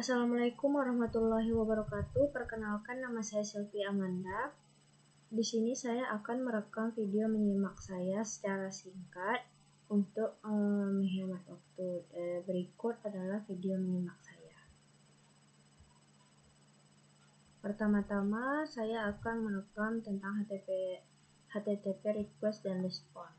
Assalamualaikum warahmatullahi wabarakatuh. Perkenalkan, nama saya Sylvie Amanda. Di sini saya akan merekam video menyimak saya secara singkat untuk menghemat waktu. Berikut adalah video menyimak saya. Pertama-tama saya akan merekam tentang HTTP request dan response.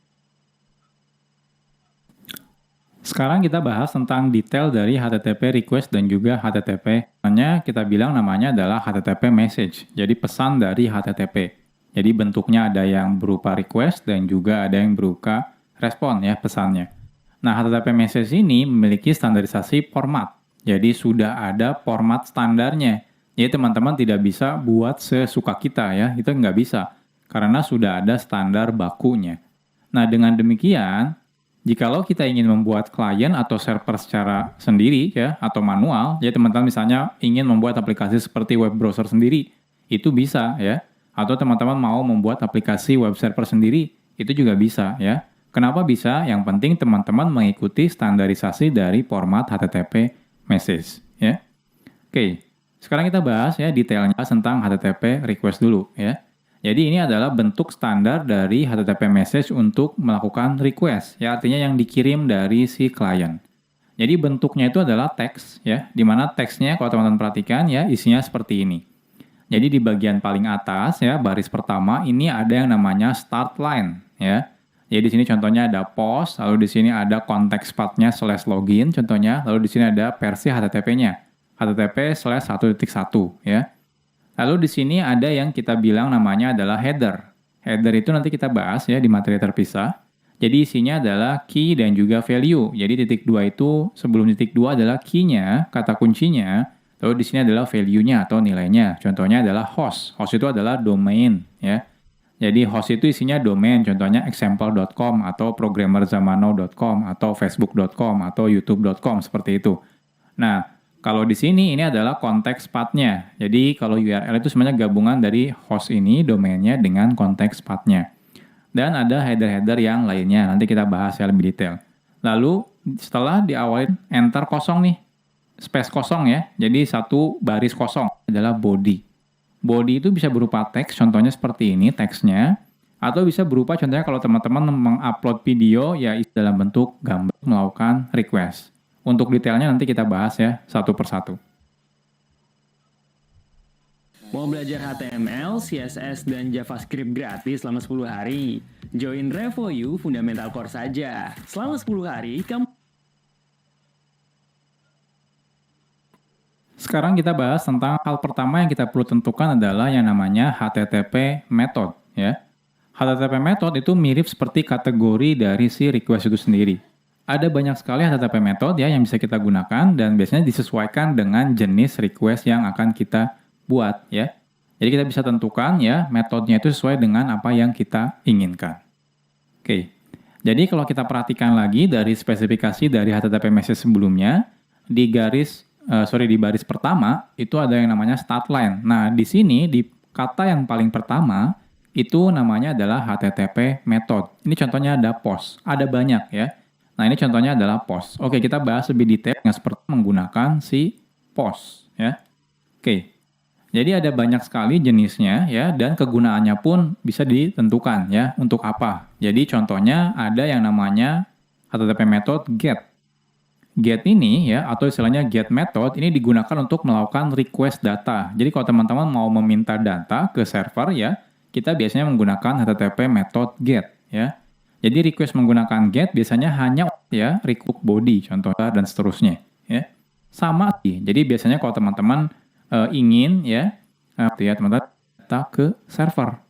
Sekarang kita bahas tentang detail dari HTTP request dan juga HTTP. Namanya kita bilang namanya adalah HTTP message, jadi pesan dari HTTP. Jadi bentuknya ada yang berupa request dan juga ada yang berupa respon ya pesannya. Nah, HTTP message ini memiliki standarisasi format. Jadi sudah ada format standarnya. Jadi teman-teman tidak bisa buat sesuka kita ya, itu nggak bisa. Karena sudah ada standar bakunya. Nah, dengan demikian, jikalau kita ingin membuat klien atau server secara sendiri ya atau manual, ya teman-teman misalnya ingin membuat aplikasi seperti web browser sendiri, itu bisa ya. Atau teman-teman mau membuat aplikasi web server sendiri, itu juga bisa ya. Kenapa bisa? Yang penting teman-teman mengikuti standarisasi dari format HTTP message ya. Oke, sekarang kita bahas ya detailnya tentang HTTP request dulu ya. Jadi ini adalah bentuk standar dari HTTP message untuk melakukan request, ya artinya yang dikirim dari si klien. Jadi bentuknya itu adalah teks, ya, di mana teksnya kalau teman-teman perhatikan ya isinya seperti ini. Jadi di bagian paling atas ya baris pertama ini ada yang namanya start line, ya. Jadi di sini contohnya ada post, lalu di sini ada konteks path-nya /login contohnya, lalu di sini ada versi HTTP-nya, HTTP/1.1 ya. Lalu di sini ada yang kita bilang namanya adalah header. Header itu nanti kita bahas ya di materi terpisah. Jadi isinya adalah key dan juga value. Jadi titik 2 itu sebelum titik 2 adalah key-nya, kata kuncinya. Lalu di sini adalah value-nya atau nilainya. Contohnya adalah host. Host itu adalah domain ya. Jadi host itu isinya domain, contohnya example.com atau programmerzamano.com atau facebook.com atau youtube.com seperti itu. Nah, kalau di sini ini adalah konteks path-nya. Jadi kalau URL itu sebenarnya gabungan dari host ini, domainnya dengan konteks path-nya. Dan ada header-header yang lainnya, nanti kita bahas ya lebih detail. Lalu setelah diawali enter kosong nih, space kosong ya, jadi satu baris kosong adalah body. Body itu bisa berupa teks, contohnya seperti ini teksnya, atau bisa berupa contohnya kalau teman-teman mengupload video ya dalam bentuk gambar melakukan request. Untuk detailnya nanti kita bahas ya satu persatu. Mau belajar HTML, CSS, dan JavaScript gratis selama 10 hari? Join RevoU Fundamental Course saja. Selama 10 hari, kamu... Sekarang kita bahas tentang hal pertama yang kita perlu tentukan adalah yang namanya HTTP method ya. HTTP method itu mirip seperti kategori dari si request itu sendiri. Ada banyak sekali HTTP method ya yang bisa kita gunakan dan biasanya disesuaikan dengan jenis request yang akan kita buat ya. Jadi kita bisa tentukan ya metodenya itu sesuai dengan apa yang kita inginkan. Oke. Jadi kalau kita perhatikan lagi dari spesifikasi dari HTTP message sebelumnya di baris pertama itu ada yang namanya start line. Nah, di sini di kata yang paling pertama itu namanya adalah HTTP method. Ini contohnya ada post, ada banyak ya. Nah, ini contohnya adalah post. Oke, kita bahas lebih detail yang seperti menggunakan si post ya. Oke. Jadi ada banyak sekali jenisnya ya dan kegunaannya pun bisa ditentukan ya untuk apa. Jadi contohnya ada yang namanya HTTP method get. Get ini ya atau istilahnya get method ini digunakan untuk melakukan request data. Jadi kalau teman-teman mau meminta data ke server ya, kita biasanya menggunakan HTTP method get ya. Jadi request menggunakan get biasanya hanya ya request body contohnya dan seterusnya ya. Sama sih. Jadi biasanya kalau teman-teman ingin ya teman-teman data ke server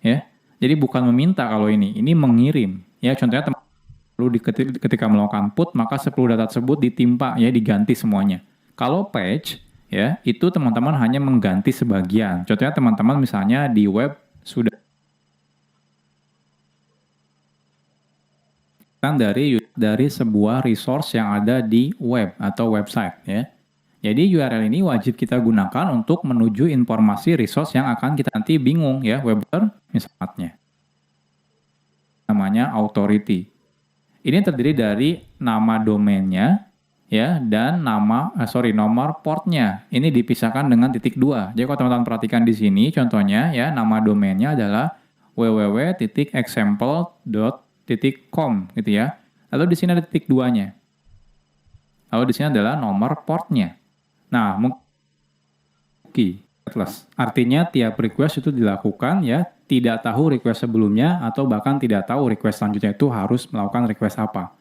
ya. Jadi bukan meminta kalau ini mengirim ya. Contohnya lalu ketika melakukan put maka 10 data tersebut ditimpa ya diganti semuanya. Kalau patch ya itu teman-teman hanya mengganti sebagian. Contohnya teman-teman misalnya di web sudah dari sebuah resource yang ada di web atau website ya. Jadi URL ini wajib kita gunakan untuk menuju informasi resource yang akan kita nanti bingung ya webber misalnya. Namanya authority. Ini terdiri dari nama domainnya ya, dan nomor portnya. Ini dipisahkan dengan titik 2. Jadi kalau teman-teman perhatikan di sini, contohnya ya, nama domainnya adalah www.example.com gitu ya. Lalu di sini ada titik 2-nya. Lalu di sini adalah nomor portnya. Nah, cookie. Artinya tiap request itu dilakukan ya, tidak tahu request sebelumnya atau bahkan tidak tahu request selanjutnya itu harus melakukan request apa.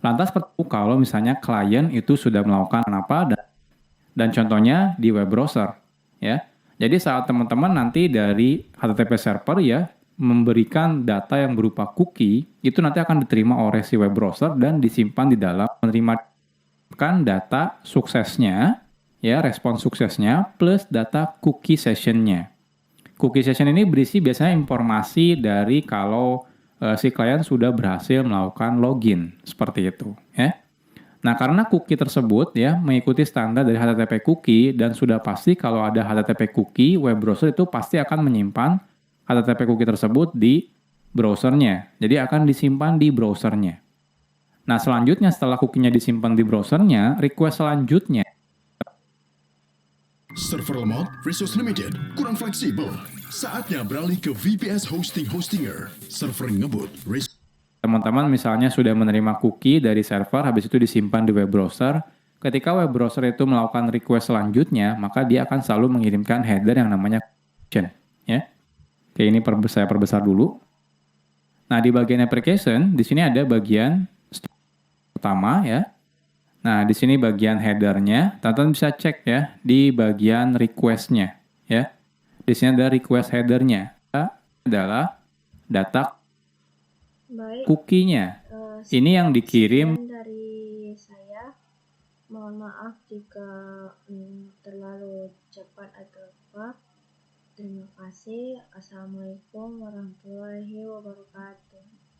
Lantas kalau misalnya klien itu sudah melakukan apa dan contohnya di web browser ya. Jadi saat teman-teman nanti dari HTTP server ya memberikan data yang berupa cookie, itu nanti akan diterima oleh si web browser dan disimpan di dalam menerima data suksesnya ya, respon suksesnya plus data cookie sessionnya. Cookie session ini berisi biasanya informasi dari kalau si klien sudah berhasil melakukan login seperti itu ya. Nah, karena cookie tersebut ya mengikuti standar dari HTTP cookie dan sudah pasti kalau ada HTTP cookie, web browser itu pasti akan menyimpan HTTP cookie tersebut di browsernya. Jadi akan disimpan di browsernya. Nah, selanjutnya setelah cookie-nya disimpan di browsernya, request selanjutnya Server lemot, resource limited, kurang fleksibel. Saatnya beralih ke VPS Hostinger. Server ngebut, teman-teman misalnya sudah menerima cookie dari server, habis itu disimpan di web browser. Ketika web browser itu melakukan request selanjutnya, maka dia akan selalu mengirimkan header yang namanya application. Ya. Oke, ini saya perbesar dulu. Nah, di bagian application, di sini ada bagian utama ya. Nah, di sini bagian header-nya, teman-teman bisa cek ya di bagian request-nya ya. Di sini ada request header-nya. Adalah data cookie-nya. Ini yang dikirim dari saya. Mohon maaf jika terlalu cepat atau apa. Terima kasih. Assalamualaikum warahmatullahi wabarakatuh.